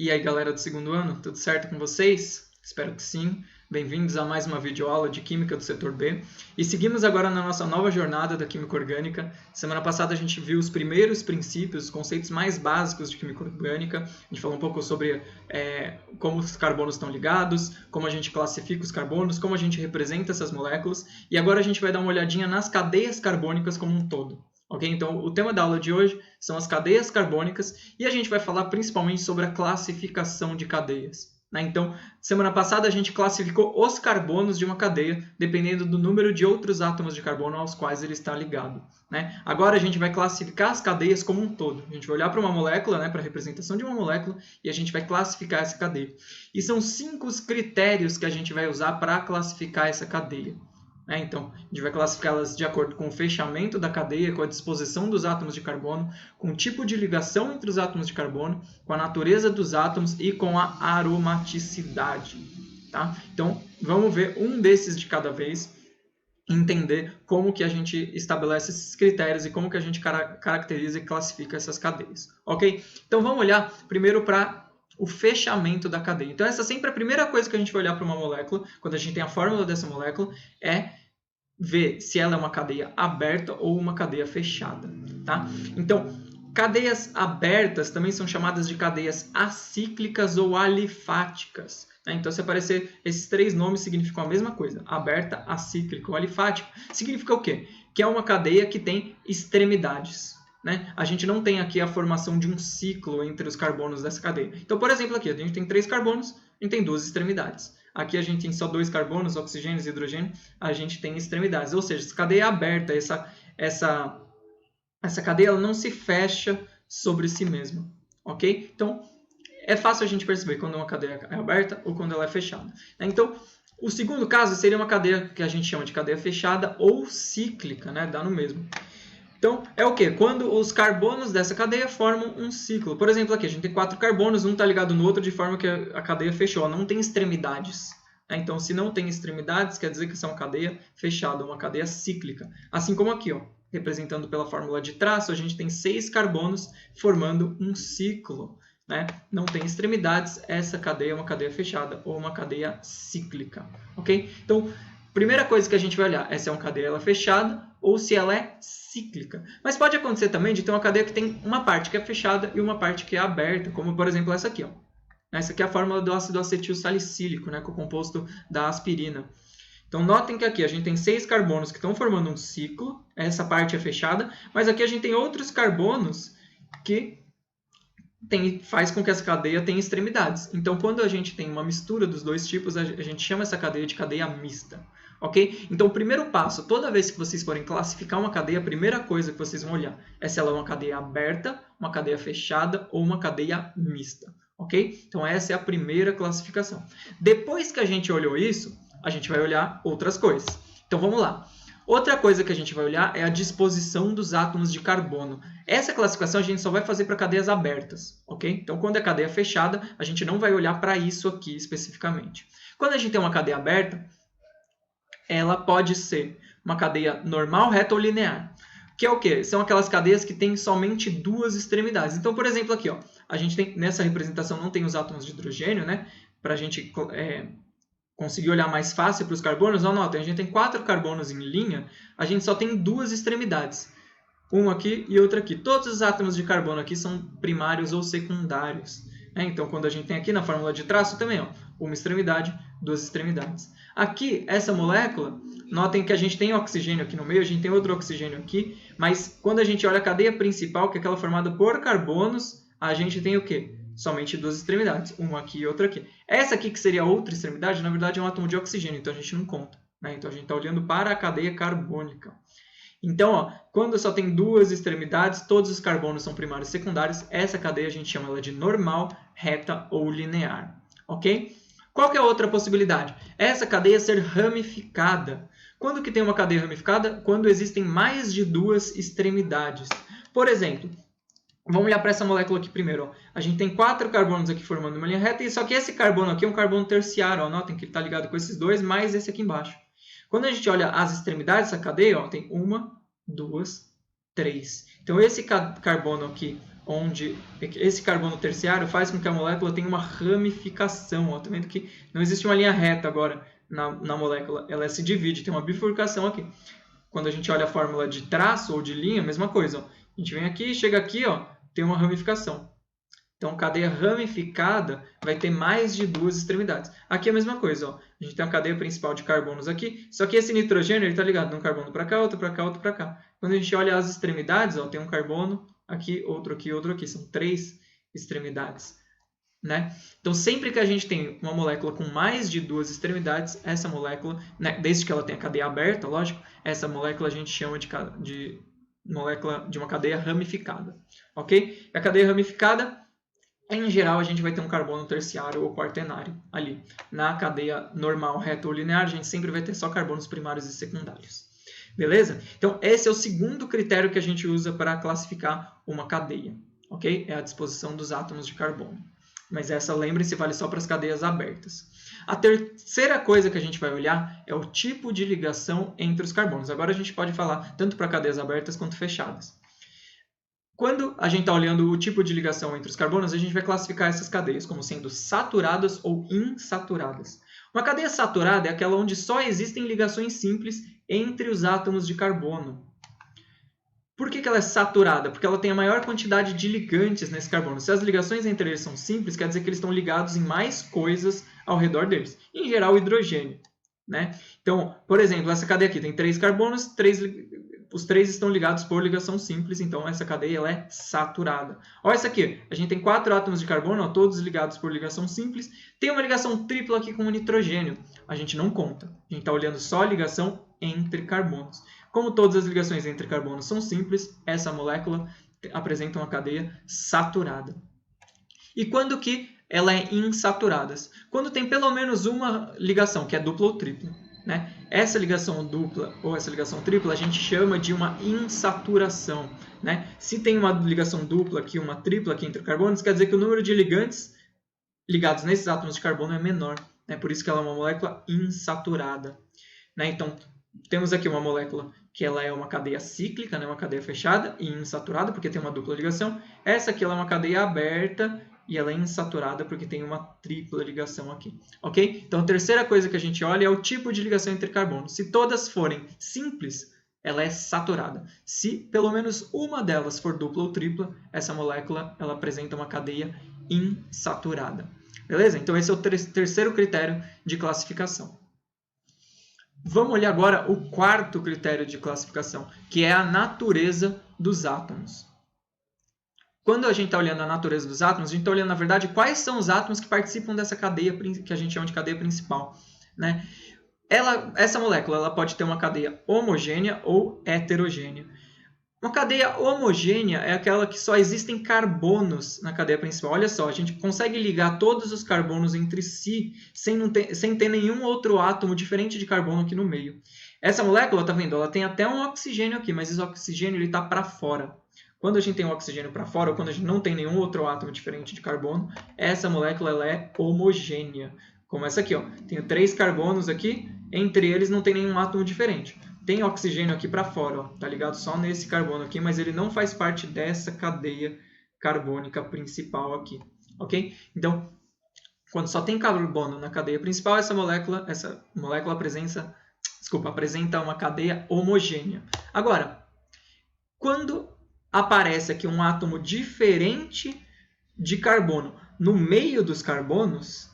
E aí, galera do segundo ano, tudo certo com vocês? Espero que sim. Bem-vindos a mais uma videoaula de Química do Setor B. E seguimos agora na nossa nova jornada da Química Orgânica. Semana passada a gente viu os primeiros princípios, os conceitos mais básicos de Química Orgânica. A gente falou um pouco sobre como os carbonos estão ligados, como a gente classifica os carbonos, como a gente representa essas moléculas. E agora a gente vai dar uma olhadinha nas cadeias carbônicas como um todo. Ok? Então, o tema da aula de hoje são as cadeias carbônicas e a gente vai falar principalmente sobre a classificação de cadeias. Né? Então, semana passada a gente classificou os carbonos de uma cadeia dependendo do número de outros átomos de carbono aos quais ele está ligado. Né? Agora a gente vai classificar as cadeias como um todo. A gente vai olhar para uma molécula, né, para a representação de uma molécula, e a gente vai classificar essa cadeia. E são 5 os critérios que a gente vai usar para classificar essa cadeia. Então, a gente vai classificá-las de acordo com o fechamento da cadeia, com a disposição dos átomos de carbono, com o tipo de ligação entre os átomos de carbono, com a natureza dos átomos e com a aromaticidade. Tá? Então, vamos ver um desses de cada vez, entender como que a gente estabelece esses critérios e como que a gente caracteriza e classifica essas cadeias. Ok? Então, vamos olhar primeiro para o fechamento da cadeia. Então, essa é sempre a primeira coisa que a gente vai olhar para uma molécula, quando a gente tem a fórmula dessa molécula, é ver se ela é uma cadeia aberta ou uma cadeia fechada. Tá? Então, cadeias abertas também são chamadas de cadeias acíclicas ou alifáticas. Então, se aparecer esses 3 nomes, significam a mesma coisa. Aberta, acíclica ou alifática. Significa o quê? Que é uma cadeia que tem extremidades. Né? A gente não tem aqui a formação de um ciclo entre os carbonos dessa cadeia. Então, por exemplo, aqui a gente tem 3 carbonos, a gente tem 2 extremidades. Aqui a gente tem só 2 carbonos, oxigênio e hidrogênio, a gente tem extremidades. Ou seja, essa cadeia é aberta, essa cadeia ela não se fecha sobre si mesma. Ok? Então, é fácil a gente perceber quando uma cadeia é aberta ou quando ela é fechada. Então, o segundo caso seria uma cadeia que a gente chama de cadeia fechada ou cíclica, né? Dá no mesmo. Então, é o quê? Quando os carbonos dessa cadeia formam um ciclo. Por exemplo, aqui a gente tem 4 carbonos, um está ligado no outro de forma que a cadeia fechou, não tem extremidades. Então, se não tem extremidades, quer dizer que isso é uma cadeia fechada, uma cadeia cíclica. Assim como aqui, representando pela fórmula de traço, a gente tem 6 carbonos formando um ciclo. Né? Não tem extremidades, essa cadeia é uma cadeia fechada ou uma cadeia cíclica. Ok? Então, primeira coisa que a gente vai olhar é se é uma cadeia fechada ou se ela é cíclica. Mas pode acontecer também de ter uma cadeia que tem uma parte que é fechada e uma parte que é aberta, como por exemplo essa aqui. Essa aqui é a fórmula do ácido acetil salicílico, né, com o composto da aspirina. Então notem que aqui a gente tem 6 carbonos que estão formando um ciclo, essa parte é fechada, mas aqui a gente tem outros carbonos que faz com que essa cadeia tenha extremidades. Então quando a gente tem uma mistura dos dois tipos, a gente chama essa cadeia de cadeia mista. Ok? Então, o primeiro passo, toda vez que vocês forem classificar uma cadeia, a primeira coisa que vocês vão olhar é se ela é uma cadeia aberta, uma cadeia fechada ou uma cadeia mista. Ok? Então, essa é a primeira classificação. Depois que a gente olhou isso, a gente vai olhar outras coisas. Então, vamos lá. Outra coisa que a gente vai olhar é a disposição dos átomos de carbono. Essa classificação a gente só vai fazer para cadeias abertas. Ok? Então, quando é cadeia fechada, a gente não vai olhar para isso aqui especificamente. Quando a gente tem uma cadeia aberta, ela pode ser uma cadeia normal, reta ou linear. Que é o quê? São aquelas cadeias que têm somente 2 extremidades. Então, por exemplo, aqui, a gente tem, nessa representação não tem os átomos de hidrogênio, né? Para a gente conseguir olhar mais fácil para os carbonos, notem, a gente tem 4 carbonos em linha, a gente só tem 2 extremidades. Um aqui e outro aqui. Todos os átomos de carbono aqui são primários ou secundários. Então, quando a gente tem aqui na fórmula de traço também, uma extremidade, 2 extremidades. Aqui, essa molécula, notem que a gente tem oxigênio aqui no meio, a gente tem outro oxigênio aqui, mas quando a gente olha a cadeia principal, que é aquela formada por carbonos, a gente tem o quê? Somente 2 extremidades, uma aqui e outra aqui. Essa aqui, que seria outra extremidade, na verdade é um átomo de oxigênio, então a gente não conta. Né? Então, a gente está olhando para a cadeia carbônica. Então, quando só tem 2 extremidades, todos os carbonos são primários e secundários, essa cadeia a gente chama ela de normal, reta ou linear. Ok? Qual que é a outra possibilidade? Essa cadeia ser ramificada. Quando que tem uma cadeia ramificada? Quando existem mais de 2 extremidades. Por exemplo, vamos olhar para essa molécula aqui primeiro. A gente tem 4 carbonos aqui formando uma linha reta, e só que esse carbono aqui é um carbono terciário. Notem que ele está ligado com esses 2, mais esse aqui embaixo. Quando a gente olha as extremidades dessa cadeia, tem 1, 2, 3. Então, esse carbono aqui onde esse carbono terciário faz com que a molécula tenha uma ramificação. Ó, tá vendo que não existe uma linha reta agora na molécula, ela se divide, tem uma bifurcação aqui. Quando a gente olha a fórmula de traço ou de linha, mesma coisa. Ó. A gente vem aqui, chega aqui, ó, tem uma ramificação. Então, cadeia ramificada vai ter mais de 2 extremidades. Aqui é a mesma coisa. Ó. A gente tem uma cadeia principal de carbonos aqui, só que esse nitrogênio está ligado de um carbono para cá, outro para cá, outro para cá. Quando a gente olha as extremidades, ó, tem um carbono aqui, outro aqui, outro aqui. São 3 extremidades. Né? Então, sempre que a gente tem uma molécula com mais de 2 extremidades, essa molécula, né, desde que ela tenha cadeia aberta, lógico, essa molécula a gente chama de molécula de uma cadeia ramificada. Ok? A cadeia ramificada, em geral, a gente vai ter um carbono terciário ou quaternário ali. Na cadeia normal, reta ou linear, a gente sempre vai ter só carbonos primários e secundários. Beleza? Então, esse é o segundo critério que a gente usa para classificar uma cadeia. Ok? É a disposição dos átomos de carbono. Mas essa, lembre-se, vale só para as cadeias abertas. A terceira coisa que a gente vai olhar é o tipo de ligação entre os carbonos. Agora a gente pode falar tanto para cadeias abertas quanto fechadas. Quando a gente está olhando o tipo de ligação entre os carbonos, a gente vai classificar essas cadeias como sendo saturadas ou insaturadas. Uma cadeia saturada é aquela onde só existem ligações simples entre os átomos de carbono. Por que ela é saturada? Porque ela tem a maior quantidade de ligantes nesse carbono. Se as ligações entre eles são simples, quer dizer que eles estão ligados em mais coisas ao redor deles. Em geral, o hidrogênio. Né? Então, por exemplo, essa cadeia aqui tem 3 carbonos, os 3 estão ligados por ligação simples, então essa cadeia ela é saturada. Olha essa aqui, a gente tem 4 átomos de carbono, ó, todos ligados por ligação simples. Tem uma ligação tripla aqui com o nitrogênio. A gente não conta, a gente está olhando só a ligação entre carbonos. Como todas as ligações entre carbonos são simples, essa molécula apresenta uma cadeia saturada. E quando que ela é insaturada? Quando tem pelo menos uma ligação, que é dupla ou tripla. Né? Essa ligação dupla ou essa ligação tripla a gente chama de uma insaturação. Né? Se tem uma ligação dupla aqui, uma tripla aqui entre carbonos, quer dizer que o número de ligantes ligados nesses átomos de carbono é menor. Né? Por isso que ela é uma molécula insaturada. Né? Então, temos aqui uma molécula que ela é uma cadeia cíclica, né? Uma cadeia fechada e insaturada, porque tem uma dupla ligação. Essa aqui ela é uma cadeia aberta e ela é insaturada porque tem uma tripla ligação aqui. Ok? Então, a terceira coisa que a gente olha é o tipo de ligação entre carbonos. Se todas forem simples, ela é saturada. Se pelo menos uma delas for dupla ou tripla, essa molécula ela apresenta uma cadeia insaturada. Beleza? Então, esse é o terceiro critério de classificação. Vamos olhar agora o quarto critério de classificação, que é a natureza dos átomos. Quando a gente está olhando a natureza dos átomos, a gente está olhando, na verdade, quais são os átomos que participam dessa cadeia que a gente chama de cadeia principal. Né? Essa molécula ela pode ter uma cadeia homogênea ou heterogênea. Uma cadeia homogênea é aquela que só existem carbonos na cadeia principal. Olha só, a gente consegue ligar todos os carbonos entre si sem ter nenhum outro átomo diferente de carbono aqui no meio. Essa molécula, tá vendo? Ela tem até um oxigênio aqui, mas esse oxigênio está para fora. Quando a gente tem um oxigênio para fora, ou quando a gente não tem nenhum outro átomo diferente de carbono, essa molécula ela é homogênea. Como essa aqui, ó. Tenho 3 carbonos aqui, entre eles não tem nenhum átomo diferente. Tem oxigênio aqui para fora, ó, tá ligado só nesse carbono aqui, mas ele não faz parte dessa cadeia carbônica principal aqui, ok? Então, quando só tem carbono na cadeia principal, essa molécula apresenta uma cadeia homogênea. Agora, quando aparece aqui um átomo diferente de carbono no meio dos carbonos,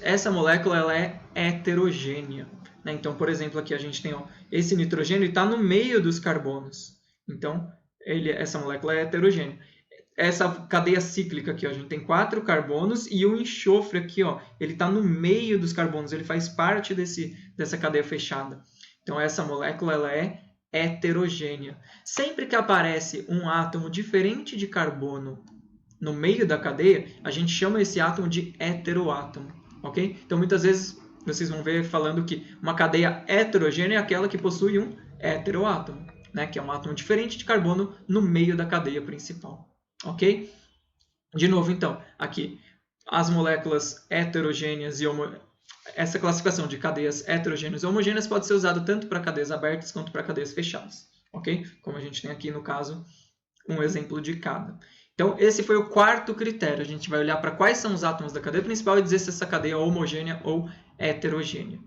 essa molécula ela é heterogênea. Então, por exemplo, aqui a gente tem esse nitrogênio está no meio dos carbonos. Então, essa molécula é heterogênea. Essa cadeia cíclica aqui, ó, a gente tem 4 carbonos e o enxofre aqui, ó, ele está no meio dos carbonos, ele faz parte dessa cadeia fechada. Então, essa molécula ela é heterogênea. Sempre que aparece um átomo diferente de carbono no meio da cadeia, a gente chama esse átomo de heteroátomo. Ok? Então, muitas vezes, vocês vão ver falando que uma cadeia heterogênea é aquela que possui um heteroátomo, né? Que é um átomo diferente de carbono no meio da cadeia principal. Ok? De novo, então, aqui, as moléculas heterogêneas e essa classificação de cadeias heterogêneas e homogêneas pode ser usada tanto para cadeias abertas quanto para cadeias fechadas. Ok? Como a gente tem aqui no caso um exemplo de cada. Então, esse foi o quarto critério. A gente vai olhar para quais são os átomos da cadeia principal e dizer se essa cadeia é homogênea ou heterogênea.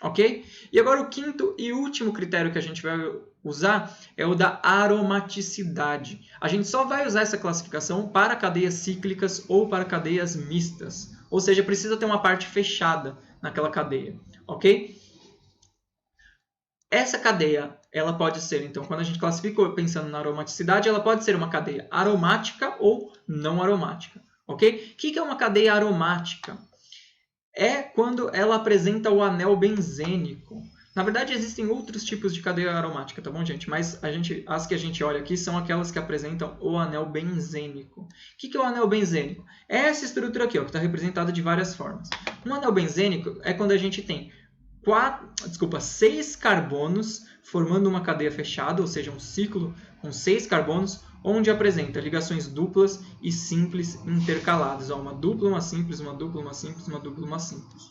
Ok? E agora o quinto e último critério que a gente vai usar é o da aromaticidade. A gente só vai usar essa classificação para cadeias cíclicas ou para cadeias mistas. Ou seja, precisa ter uma parte fechada naquela cadeia. Ok? Essa cadeia, ela pode ser, então, quando a gente classifica pensando na aromaticidade, ela pode ser uma cadeia aromática ou não aromática, ok? O que é uma cadeia aromática? É quando ela apresenta o anel benzênico. Na verdade, existem outros tipos de cadeia aromática, tá bom, gente? Mas as que a gente olha aqui são aquelas que apresentam o anel benzênico. O que é o anel benzênico? É essa estrutura aqui, ó, que está representada de várias formas. Um anel benzênico é quando a gente tem 6 carbonos formando uma cadeia fechada, ou seja, um ciclo com 6 carbonos, onde apresenta ligações duplas e simples intercaladas. Uma dupla, uma simples, uma dupla, uma simples, uma dupla, uma simples.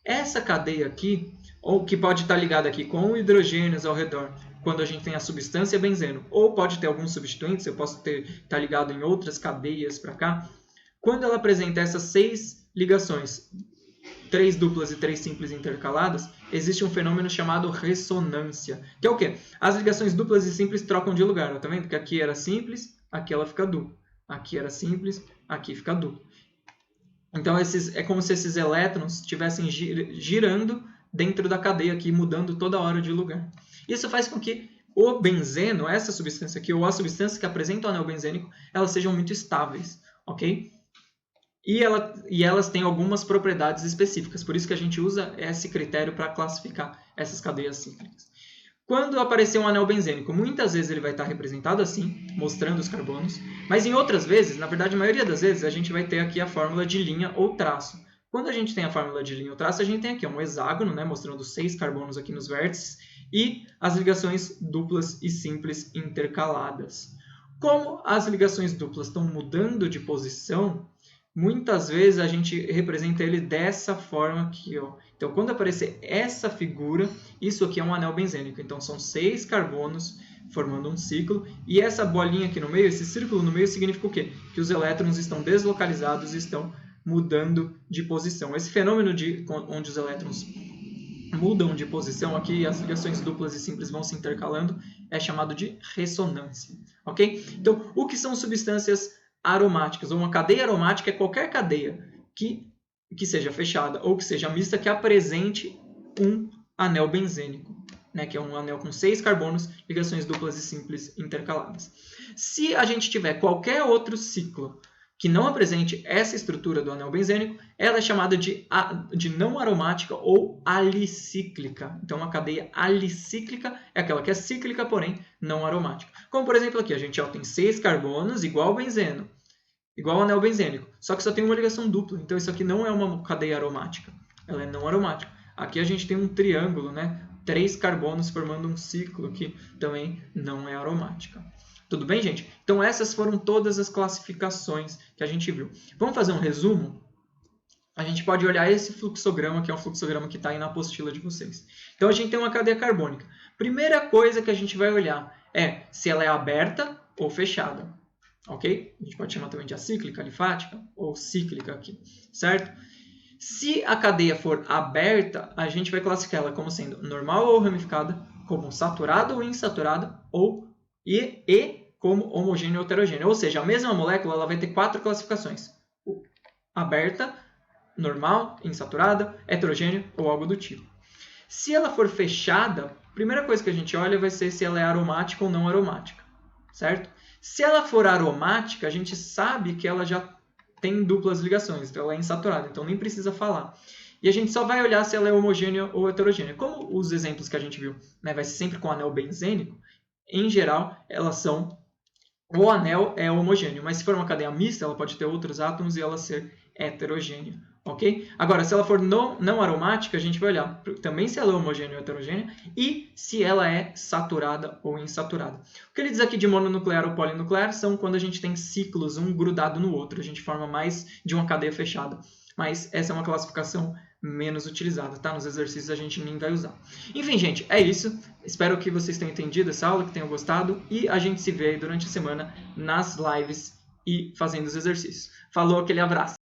Essa cadeia aqui, ou que pode estar ligada aqui com hidrogênios ao redor, quando a gente tem a substância benzeno, ou pode ter alguns substituintes, eu posso estar ligado em outras cadeias para cá. Quando ela apresenta essas 6 ligações, 3 duplas e 3 simples intercaladas, existe um fenômeno chamado ressonância. Que é o quê? As ligações duplas e simples trocam de lugar. Está vendo que aqui era simples, aqui ela fica dupla. Aqui era simples, aqui fica dupla. Então, é como se esses elétrons estivessem girando dentro da cadeia aqui, mudando toda hora de lugar. Isso faz com que o benzeno, essa substância aqui, ou a substância que apresenta o anel benzênico, elas sejam muito estáveis, ok? E elas têm algumas propriedades específicas, por isso que a gente usa esse critério para classificar essas cadeias cíclicas. Quando aparecer um anel benzênico, muitas vezes ele vai estar representado assim, mostrando os carbonos, mas em outras vezes, na verdade a maioria das vezes, a gente vai ter aqui a fórmula de linha ou traço. Quando a gente tem a fórmula de linha ou traço, a gente tem aqui um hexágono, né, mostrando 6 carbonos aqui nos vértices, e as ligações duplas e simples intercaladas. Como as ligações duplas estão mudando de posição, muitas vezes a gente representa ele dessa forma aqui, ó. Então, quando aparecer essa figura, isso aqui é um anel benzênico. Então, são 6 carbonos formando um ciclo. E essa bolinha aqui no meio, esse círculo no meio, significa o quê? Que os elétrons estão deslocalizados e estão mudando de posição. Esse fenômeno onde os elétrons mudam de posição aqui, as ligações duplas e simples vão se intercalando, é chamado de ressonância. Ok? Então, o que são substâncias aromáticas, ou uma cadeia aromática é qualquer cadeia que seja fechada ou que seja mista que apresente um anel benzênico, né, que é um anel com 6 carbonos, ligações duplas e simples intercaladas. Se a gente tiver qualquer outro ciclo que não apresente essa estrutura do anel benzênico, ela é chamada de não aromática ou alicíclica. Então, uma cadeia alicíclica é aquela que é cíclica, porém não aromática. Como, por exemplo, aqui a gente tem 6 carbonos igual ao benzeno, igual ao anel benzênico, só que só tem uma ligação dupla. Então, isso aqui não é uma cadeia aromática, ela é não aromática. Aqui a gente tem um triângulo, né? 3 carbonos formando um ciclo, que também não é aromática. Tudo bem, gente? Então, essas foram todas as classificações que a gente viu. Vamos fazer um resumo? A gente pode olhar esse fluxograma, que é um fluxograma que está aí na apostila de vocês. Então, a gente tem uma cadeia carbônica. Primeira coisa que a gente vai olhar é se ela é aberta ou fechada. Ok? A gente pode chamar também de acíclica, alifática ou cíclica aqui, certo? Se a cadeia for aberta, a gente vai classificar ela como sendo normal ou ramificada, como saturada ou insaturada, e como homogênea ou heterogênea. Ou seja, a mesma molécula ela vai ter 4 classificações. Aberta, normal, insaturada, heterogênea ou algo do tipo. Se ela for fechada, a primeira coisa que a gente olha vai ser se ela é aromática ou não aromática, certo? Se ela for aromática, a gente sabe que ela já tem duplas ligações, então ela é insaturada, então nem precisa falar. E a gente só vai olhar se ela é homogênea ou heterogênea. Como os exemplos que a gente viu, né, vai ser sempre com anel benzênico, em geral, elas são... O anel é homogêneo, mas se for uma cadeia mista, ela pode ter outros átomos e ela ser heterogênea. Ok? Agora, se ela for não aromática, a gente vai olhar também se ela é homogênea ou heterogênea e se ela é saturada ou insaturada. O que ele diz aqui de mononuclear ou polinuclear são quando a gente tem ciclos, um grudado no outro. A gente forma mais de uma cadeia fechada. Mas essa é uma classificação menos utilizada, tá? Nos exercícios a gente nem vai usar. Enfim, gente, é isso. Espero que vocês tenham entendido essa aula, que tenham gostado, e a gente se vê aí durante a semana nas lives e fazendo os exercícios. Falou, aquele abraço!